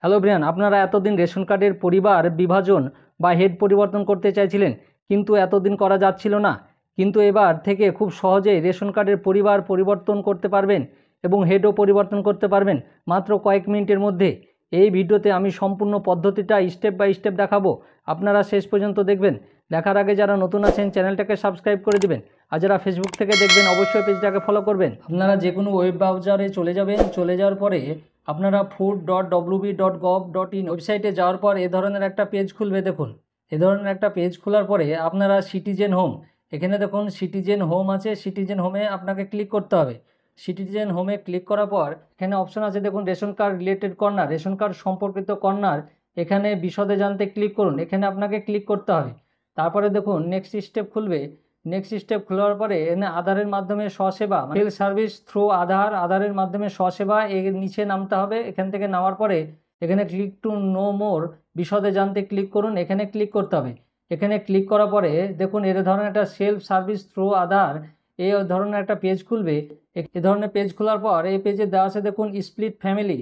Hello Brian, আপনারা এতদিন ration কার্ডের পরিবার বিভাজন বা হেড পরিবর্তন করতে চাইছিলেন, কিন্তু এতদিন করা যাচ্ছিল না। কিন্তু এবার থেকে খুব সহজেই রেশন কার্ডের পরিবার পরিবর্তন করতে পারবেন এবং হেডও পরিবর্তন করতে পারবেন মাত্র কয়েক মিনিটের মধ্যে। এই ভিডিওতে আমি সম্পূর্ণ পদ্ধতিটা স্টেপ বাই স্টেপ দেখাবো, আপনারা শেষ পর্যন্ত দেখবেন। দেখার আগে যারা নতুন আছেন চ্যানেলটাকে সাবস্ক্রাইব করে দিবেন, আর যারা ফেসবুক থেকে দেখবেন অবশ্যই পেজটাকে ফলো করবেন। আপনারা যে কোনো ওয়েব ব্রাউজারে চলে যাবেন, চলে যাওয়ার পরে আপনারা food.wb.gov.in ওয়েবসাইটে যাওয়ার পর এ ধরনের একটা পেজ খুলবে। দেখুন, এ ধরনের একটা পেজ খোলার পরে আপনারা সিটিজেন হোম, এখানে দেখুন সিটিজেন হোম আছে, সিটিজেন হোমে আপনাকে ক্লিক করতে হবে। সিটিজেন হোমে ক্লিক করার পর এখানে অপশন আছে দেখুন, ration card related corner, ration card সম্পর্কিত কর্নার। এখানে বিশদে জানতে ক্লিক করুন, এখানে আপনাকে ক্লিক করতে হবে। তারপরে দেখুন নেক্সট স্টেপ খুলবে। নেক্সট স্টেপ খোলার পরে এখানে আধারের মাধ্যমে স্বসেবা, সেল সার্ভিস থ্রু আধারের মাধ্যমে স্বসেবা, এর নিচে নামতে হবে। এখান থেকে নামার পরে এখানে ক্লিক টু নো মোর, বিশদে জানতে ক্লিক করুন, এখানে ক্লিক করতে হবে। এখানে ক্লিক করার পরে দেখুন এর ধরনের একটা সেলফ সার্ভিস থ্রু আধার, এই ধরনের একটা পেজ খুলবে। এ ধরনের পেজ খোলার পর এই পেজে দেওয়া আছে দেখুন স্প্লিট ফ্যামিলি,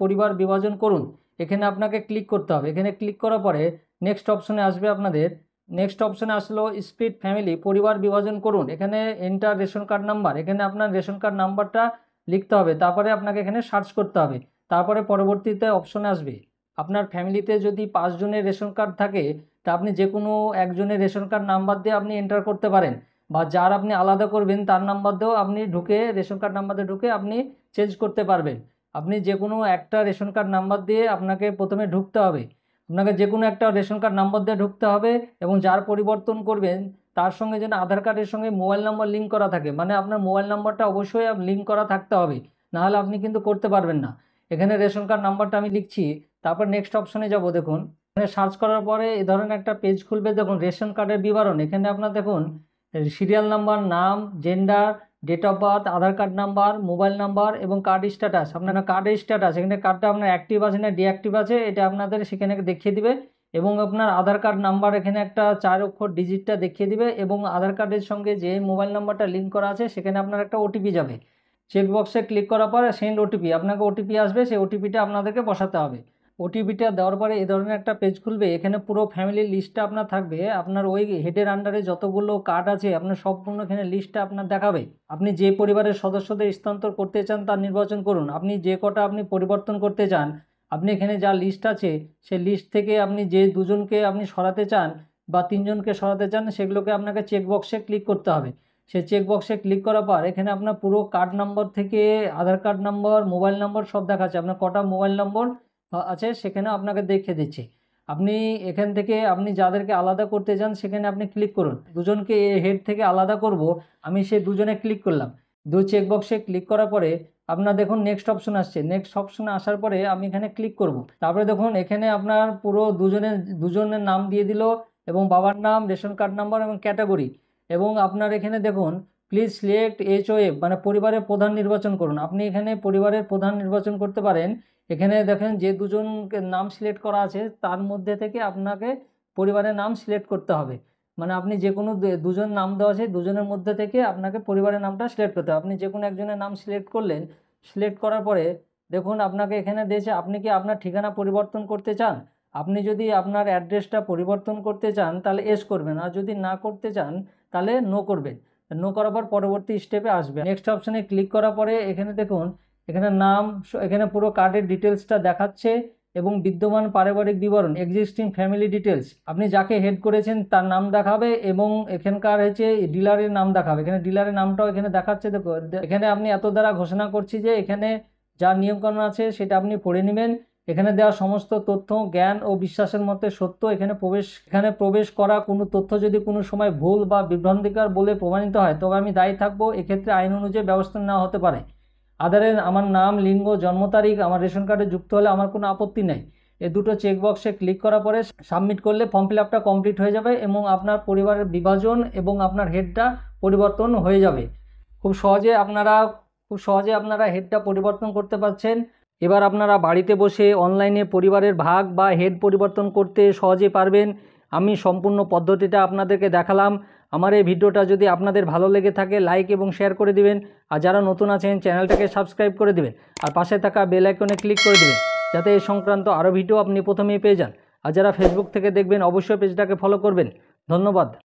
পরিবার বিভাজন করুন, এখানে আপনাকে ক্লিক করতে হবে। এখানে ক্লিক করার পরে নেক্সট অপশনে আসবে আপনাদের। নেক্সট অপশনে আসলো স্প্লিট ফ্যামিলি, পরিবার বিভাজন করুন, এখানে এন্টার রেশন কার্ড নাম্বার, এখানে আপনার রেশন কার্ড নাম্বারটা লিখতে হবে। তারপরে আপনাকে এখানে সার্চ করতে হবে। তারপরে পরবর্তীতে অপশনে আসবে আপনার ফ্যামিলিতে যদি 5 জনের রেশন কার্ড থাকে, তা আপনি যে কোনো একজনের রেশন কার্ড নাম্বার দিয়ে আপনি এন্টার করতে পারেন, বা যার আপনি আলাদা করবেন তার নাম্বার দিয়েও আপনি ঢুকে, রেশন কার্ড নাম্বার দিয়ে ঢুকে আপনি চেঞ্জ করতে পারবেন। আপনি যে কোনো একটা রেশন কার্ড নাম্বার দিয়ে আপনাকে প্রথমে ঢুকতে হবে। আপনাকে যে কোনো একটা রেশন কার্ড নাম্বার দিয়ে ঢুকতে হবে, এবং যার পরিবর্তন করবেন তার সঙ্গে যেন আধার কার্ডের সঙ্গে মোবাইল নাম্বার লিঙ্ক করা থাকে, মানে আপনার মোবাইল নাম্বারটা অবশ্যই লিঙ্ক করা থাকতে হবে, নাহলে আপনি কিন্তু করতে পারবেন না। এখানে রেশন কার্ড নাম্বারটা আমি লিখছি, তারপর নেক্সট অপশনে যাব। দেখুন এখানে সার্চ করার পরে এই ধরনের একটা পেজ খুলবে। দেখুন রেশন কার্ডের বিবরণ, এখানে আপনার দেখুন সিরিয়াল নাম্বার, নাম, gender, date of birth, Aadhaar card number, mobile number এবং কার্ড স্ট্যাটাস। আপনার কার্ডের স্ট্যাটাস, এখানে কার্ডটা আপনার অ্যাক্টিভ আছে না ডিঅ্যাক্টিভ আছে, এটা আপনাদের সেখানে দেখিয়ে দিবে। এবং আপনার আধার কার্ড নাম্বার, এখানে একটা 4 অক্ষর ডিজিটটা দেখিয়ে দিবে, এবং আধার কার্ডের সঙ্গে যে মোবাইল নাম্বারটা লিঙ্ক করা আছে সেখানে আপনার একটা ওটিপি যাবে। চেকবক্সে ক্লিক করার পরে সেন্ড ওটিপি, আপনাকে ওটিপি আসবে, সেই ওটিপিটা আপনাদেরকে বসাতে হবে। ওটিপিটা দেওয়ার পরে এই ধরনের একটা পেজ খুলবে। এখানে পুরো ফ্যামিলির লিস্টটা আপনার থাকবে, আপনার ওই হেডের আন্ডারে যতগুলো কার্ড আছে আপনার সম্পূর্ণ এখানে লিস্টটা আপনার দেখাবে। আপনি যে পরিবারের সদস্যদের স্থানান্তর করতে চান তা নির্বাচন করুন। আপনি যে কটা আপনি পরিবর্তন করতে চান, আপনি এখানে যা লিস্ট আছে সেই লিস্ট থেকে আপনি যে দুজনকে আপনি সরাতে চান বা 3 জনকে সরাতে চান, সেগুলোকে আপনাকে চেকবক্সে ক্লিক করতে হবে। সেই চেকবক্সে ক্লিক করার পর এখানে আপনার পুরো কার্ড নম্বর থেকে আধার কার্ড নম্বর, মোবাইল নম্বর সব দেখাচ্ছে, আপনার কটা মোবাইল নম্বর আছে সেখানে আপনাকে দেখিয়ে দিচ্ছে। আপনি এখান থেকে আপনি যাদেরকে আলাদা করতে চান সেখানে আপনি ক্লিক করুন। দুজনকে হেড থেকে আলাদা করব, আমি সেই দুজনে ক্লিক করলাম। চেকবক্সে ক্লিক করার পরে আপনার দেখুন নেক্সট অপশন আসছে। নেক্সট অপশনে আসার পরে আমি এখানে ক্লিক করব। তারপরে দেখুন এখানে আপনার পুরো দুজনের নাম দিয়ে দিল, এবং বাবার নাম, রেশন কার্ড নাম্বার এবং ক্যাটাগরি। এবং আপনার এখানে দেখুন প্লিজ সিলেক্ট এইচওএফ, মানে পরিবারের প্রধান নির্বাচন করুন। আপনি এখানে পরিবারের প্রধান নির্বাচন করতে পারেন। এখানে দেখেন যে দুজনকে নাম সিলেক্ট করা আছে তার মধ্যে থেকে আপনাকে পরিবারের নাম সিলেক্ট করতে হবে। মানে আপনি যে কোনো দুজন নাম দেওয়া আছে, দুজনের মধ্যে থেকে আপনাকে পরিবারের নামটা সিলেক্ট করতে হবে। আপনি যে কোনো একজনের নাম সিলেক্ট করলেন। সিলেক্ট করার পরে দেখুন আপনাকে এখানে দিয়েছে আপনি কি আপনার ঠিকানা পরিবর্তন করতে চান। আপনি যদি আপনার অ্যাড্রেসটা পরিবর্তন করতে চান তাহলে এস করবেন, আর যদি না করতে চান তাহলে নো করবেন। নো করার পর পরবর্তী স্টেপে আসবে। নেক্সট অপশানে ক্লিক করার পরে এখানে দেখুন এখানে নাম, এখানে পুরো কার্ডের ডিটেলসটা দেখাচ্ছে, এবং বিদ্যমান পারিবারিক বিবরণ, এক্সিস্টিং ফ্যামিলি ডিটেলস, আপনি যাকে হেড করেছেন তার নাম দেখাবে, এবং এখানকার হচ্ছে ডিলারের নাম দেখাবে। এখানে ডিলারের নামটাও এখানে দেখাচ্ছে। দেখো এখানে আপনি এত দ্বারা ঘোষণা করছি যে এখানে যা নিয়মকানুন আছে সেটা আপনি পড়ে নেবেন। এখানে দেওয়া সমস্ত তথ্য জ্ঞান ও বিশ্বাসের মধ্যে সত্য। এখানে প্রবেশ করা কোনো তথ্য যদি কোনো সময় ভুল বা বিভ্রান্তিকর বলে প্রমাণিত হয় তবে আমি দায়ী থাকবো, এক্ষেত্রে আইন অনুযায়ী ব্যবস্থা নেওয়া হতে পারে। আধারে আমার নাম, লিঙ্গ, জন্ম তারিখ আমার রেশন কার্ডে যুক্ত হলে আমার কোনো আপত্তি নেই। এই দুটো চেকবক্সে ক্লিক করার পরে সাবমিট করলে ফর্ম ফিল আপটা কমপ্লিট হয়ে যাবে, এবং আপনার পরিবারের বিভাজন এবং আপনার হেডটা পরিবর্তন হয়ে যাবে। খুব সহজে আপনারা হেডটা পরিবর্তন করতে পারছেন। এবার আপনারা বাড়িতে বসে অনলাইনে পরিবারের ভাগ বা হেড পরিবর্তন করতে সহজে পারবেন। আমি সম্পূর্ণ পদ্ধতিটা আপনাদেরকে দেখালাম। আমার এই ভিডিওটা যদি আপনাদের ভালো লেগে থাকে লাইক এবং শেয়ার করে দিবেন, আর যারা নতুন আছেন চ্যানেলটাকে সাবস্ক্রাইব করে দিবেন, আর পাশে থাকা বেল আইকনে ক্লিক করে দিবেন। যাতে এই সংক্রান্ত আরও ভিডিও আপনি প্রথমেই পেয়ে যান। আর যারা ফেসবুক থেকে দেখবেন অবশ্যই পেজটাকে ফলো করবেন। ধন্যবাদ।